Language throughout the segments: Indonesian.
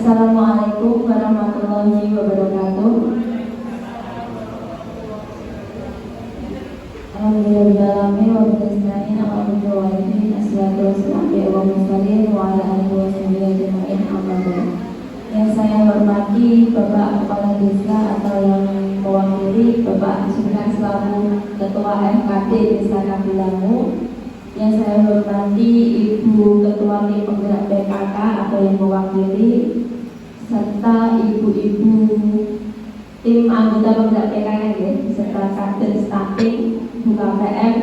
Assalamualaikum warahmatullahi wabarakatuh. Alhamdulillahirrahmanirrahim wa bi'isna'in alhamdulillahi assalatu wassalamu ala mursalin wa ala alihi wa sahbihi ajma'in amma ba'd. Yang saya hormati Bapak Kepala Desa atau yang mewakili Bapak Sunan selaku Ketua MKD Desa Kabilangu. Yang saya hormati Ibu Ketua Tim Penggerak PKK atau yang mewakili, serta ibu-ibu tim anggota penggerak PKK serta kader stunting UKPM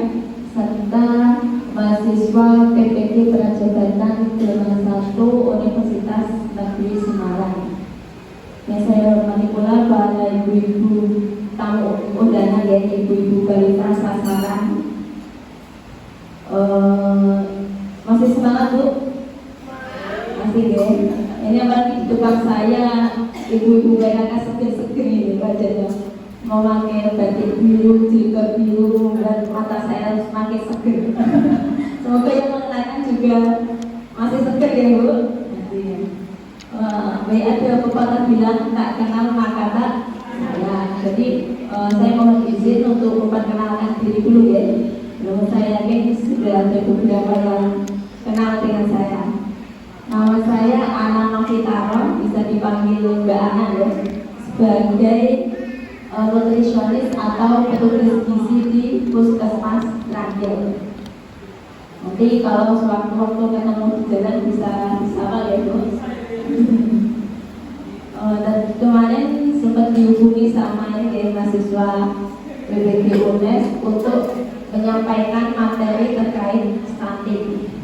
serta mahasiswa PPG Prajabatan Kelas 1 Universitas Negeri Semarang. Yang saya hormati pula para ibu-ibu tamu undangan, yaitu ibu-ibu balita sasaran. Masih semangat Bu? Masih ya? Ini apalagi di depan saya ibu-ibu PKK seger-seger ini wajahnya, memakai batik biru, jilbab biru, dan mata saya semakin seger. Semoga yang mengenalkan juga masih seger ya Bu? Masih ya. Baik, ada pepatah bilang tak kenal maka tak sayang. Jadi saya mohon izin untuk memperkenalkan diri dulu ya. Belum, saya yakin sudah ada beberapa yang kenal dengan saya. Nama saya Ana Novitaro, bisa dipanggil Mbak Ana ya, sebagai nutrisionis atau petugas gizi di Puskesmas Rangkil. Nanti kalau sewaktu-waktu ketemu di jalan bisa apa ya Bu? Dan kemarin sempat dihubungi sama ini mahasiswa PPG UNES untuk menyampaikan materi terkait stunting.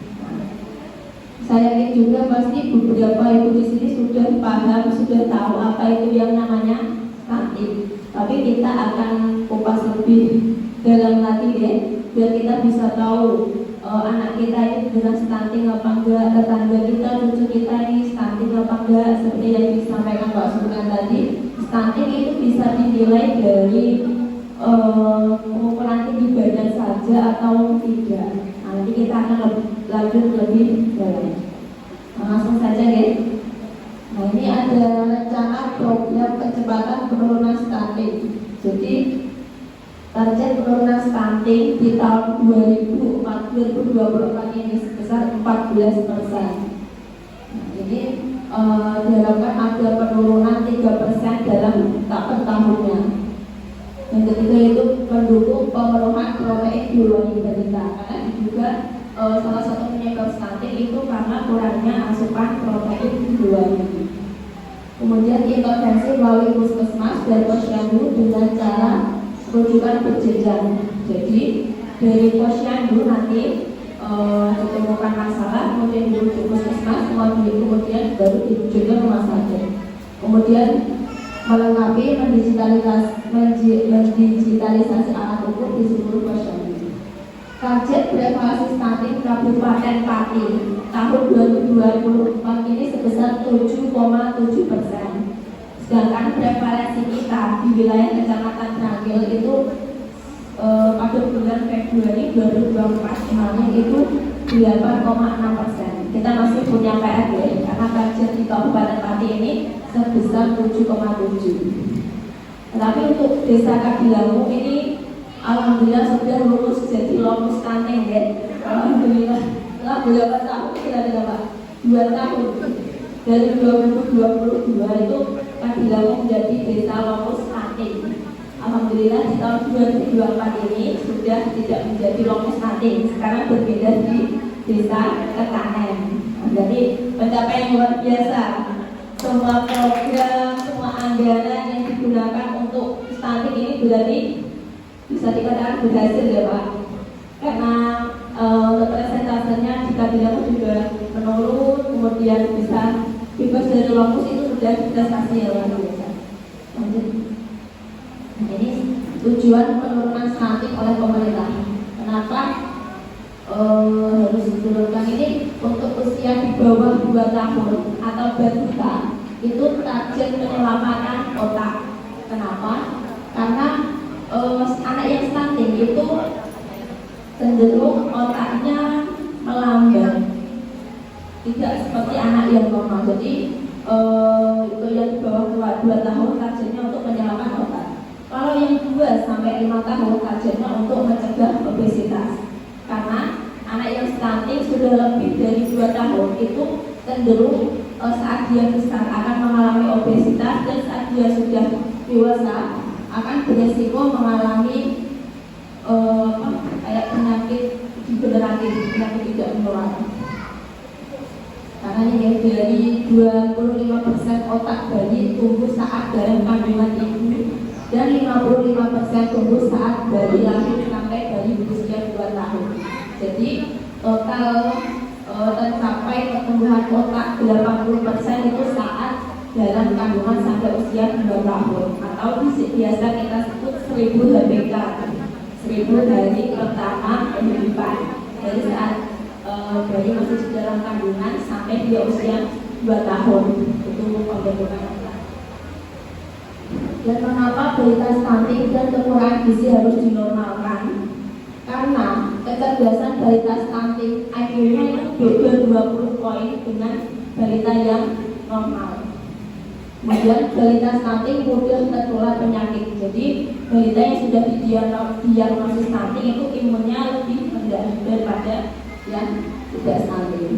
Saya yakin juga pasti beberapa ibu di sini sudah paham, sudah tahu apa itu yang namanya stunting. Tapi kita akan kupas lebih dalam lagi ya, biar kita bisa tahu anak kita ini benar stunting apa enggak, tetangga kita, cucu kita ini stunting apa enggak. Seperti yang disampaikan Pak Sunan tadi, stunting itu bisa dinilai dari ukuran tinggi badan saja atau tidak. Nanti kita akan lanjut lebih dalam. Langsung saja ya. Nah, ini ada rencana program percepatan penurunan stunting. Jadi target penurunan stunting di tahun 2024 ini sebesar 14%. Nah, ini diharapkan ada penurunan 3% dalam tahunnya. Yang ketiga itu mendukung pemenuhan protein hewani balita, karena juga salah satu penyebab stunting itu karena kurangnya asupan protein hewani. Kemudian intervensi melalui puskesmas dan posyandu dengan cara rujukan berjenjang. Jadi dari posyandu nanti ditemukan masalah, kemudian dirujuk puskesmas, kemudian baru dirujuk ke rumah sakit. Kemudian melengkapi mendigitalisasi alat ukur di seluruh posyandu. Target prevalensi stunting Kabupaten Pati tahun 2024 ini sebesar 7,7%. Sedangkan prevalensi kita di wilayah Kecamatan Rangkil itu pada bulan Februari 2024 kemarin itu 8,6%. Kita masih punya PR ya, karena target di Kabupaten Pati ini sebesar 7,7. Tetapi untuk Desa Kabilangu ini alhamdulillah sudah lulus jadi lokus stunting ya. Alhamdulillah. Setelah berapa tahun kira-kira Pak? 2 tahun. Dari 2022 itu Kabilangu menjadi desa lokus stunting. Alhamdulillah di tahun 2024 ini sudah tidak menjadi lokus stunting. Sekarang berbeda di Desa Ketanen. Jadi pencapaian luar biasa. Semua program, semua anggaran yang digunakan untuk stunting ini berarti bisa dikatakan berhasil ya Pak. Karena untuk presentasenya di Kabilangu juga menurun, kemudian bisa bebas dari lokus, itu sudah prestasi yang luar biasa. Lanjut. Nah, ini tujuan penurunan stunting oleh pemerintah. Kenapa harus diturunkan ini? Untuk usia di bawah 2 tahun atau balita itu target penyelamatan otak. Kenapa? Karena anak yang stunting itu cenderung otaknya melambat, tidak seperti anak yang normal. Jadi itu yang di bawah 2 tahun targetnya untuk penyerapan otak. Kalau yang 2 sampai 5 tahun targetnya untuk mencegah obesitas. Karena anak yang stunting sudah lebih dari 2 tahun itu cenderung saat dia besar akan mengalami obesitas, dan saat dia sudah dewasa akan beresiko mengalami kayak penyakit degeneratif, penyakit tidak menular. Karena ini dari 25% otak bayi tumbuh saat dalam kandungan ibu, dan 55% tumbuh saat bayi lahir sampai bayi berusia 2 tahun. Jadi total tercapai pertumbuhan otak 80% itu saat dalam kandungan sampai usia 2 tahun, atau biasa kita sebut 1000 HPK, 1000 hari pertama kehidupan. Dari saat bayi masih di dalam kandungan sampai dia usia 2 tahun itu pembentukan otak. Dan mengapa balita stunting dan kekurangan gizi harus dinormalkan? Karena kecerdasan balita stunting IQ-nya itu beda 20 poin dengan balita yang normal. Kemudian balita stunting mudah tertular penyakit. Jadi balita yang sudah didiagnosis stunting itu imunnya lebih rendah daripada yang tidak stunting.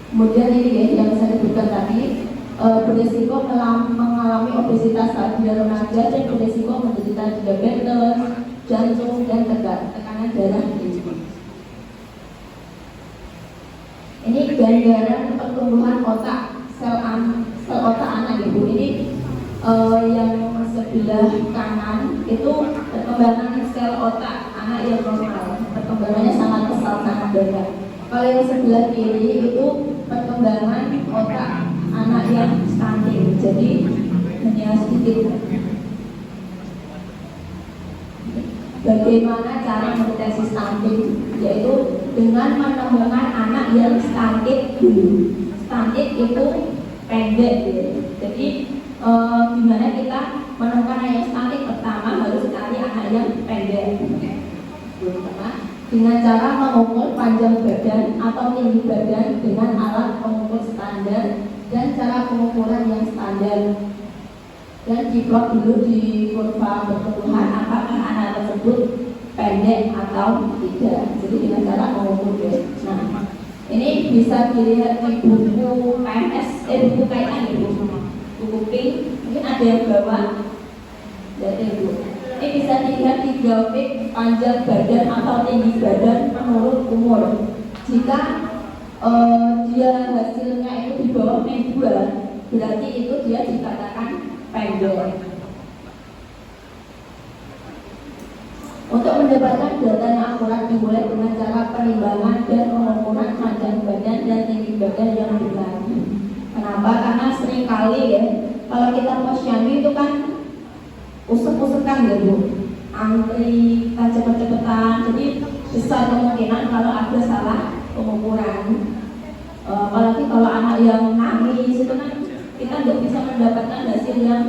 Kemudian ini yang saya sebutkan tadi, berisiko mengalami obesitas saat dia remaja, dan berisiko menderita diabetes, jantung, dan tekanan darah tinggi. Ini gambaran pertumbuhan otak sel otak anak ibu. Ini yang sebelah kanan itu perkembangan sel otak anak yang normal, perkembangannya sangat pesat, sangat banyak. Kalau yang sebelah kiri itu perkembangan otak anak yang stunting, jadi hanya sedikit. Bagaimana cara mendeteksi stunting? Yaitu dengan menemukan anak yang stunting dulu. Stunting itu pendek, gitu. Jadi gimana kita menemukan anak yang stunting? Pertama harus cari anak yang pendek. Dengan cara mengukur panjang badan atau tinggi badan dengan alat pengukur standar dan cara pengukuran yang standar, dan diplot dulu di kurva pertumbuhan apakah anak tersebut pendek atau tidak. Jadi dengan cara mengukur ya. Nah, ini bisa dilihat di buku KMS, buku kaitan ibu, buku pink. Mungkin ada yang bawa dari ibu. Ini bisa dilihat di grafik panjang badan atau tinggi badan menurut umur. Jika dia hasilnya itu di bawah M2, berarti itu dia dikatakan pendek. Untuk mendapatkan data yang akurat dimulai dengan cara penimbangan dan pengukuran panjang badan dan tinggi badan yang benar. Kenapa? Karena seringkali ya, kalau kita posyandu itu kan usuk-usukan gitu, antri, kita cepet-cepetan, jadi besar kemungkinan kalau ada salah pengukuran. Apalagi kalau anak yang nangis itu kan kita nggak bisa mendapatkan hasil yang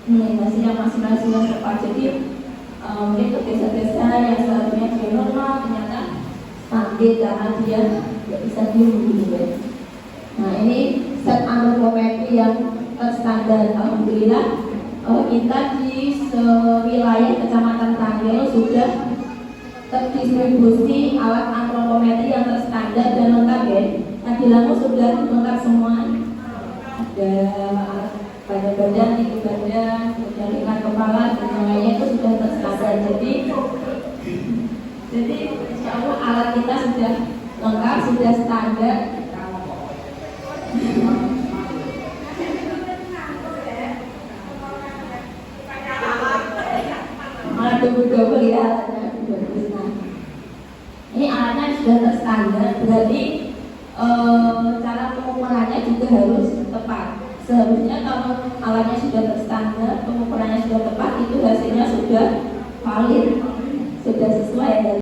masing-masing yang tepat. Jadi mungkin tergesa-gesa yang seharusnya dia normal ternyata sakit karena dia nggak bisa diem gitu ya. Nah, ini set antropometri yang terstandar. Alhamdulillah kita di wilayah Kecamatan Tangil sudah terdistribusi alat antropometri yang terstandar dan lengkap ya. Tadi lampu sudah lengkap semua. Ada pada badan, tinggi badan, kemudian tingkat kepala, dan lainnya itu sudah terstandar. Jadi insya Allah alat kita sudah lengkap, sudah standar. Malah double ya alatnya. Ini alatnya sudah terstandar, berarti cara pengukurannya juga harus tepat. Seharusnya kalau alatnya sudah terstandar, pengukurannya sudah tepat, itu hasilnya sudah valid, sudah sesuai.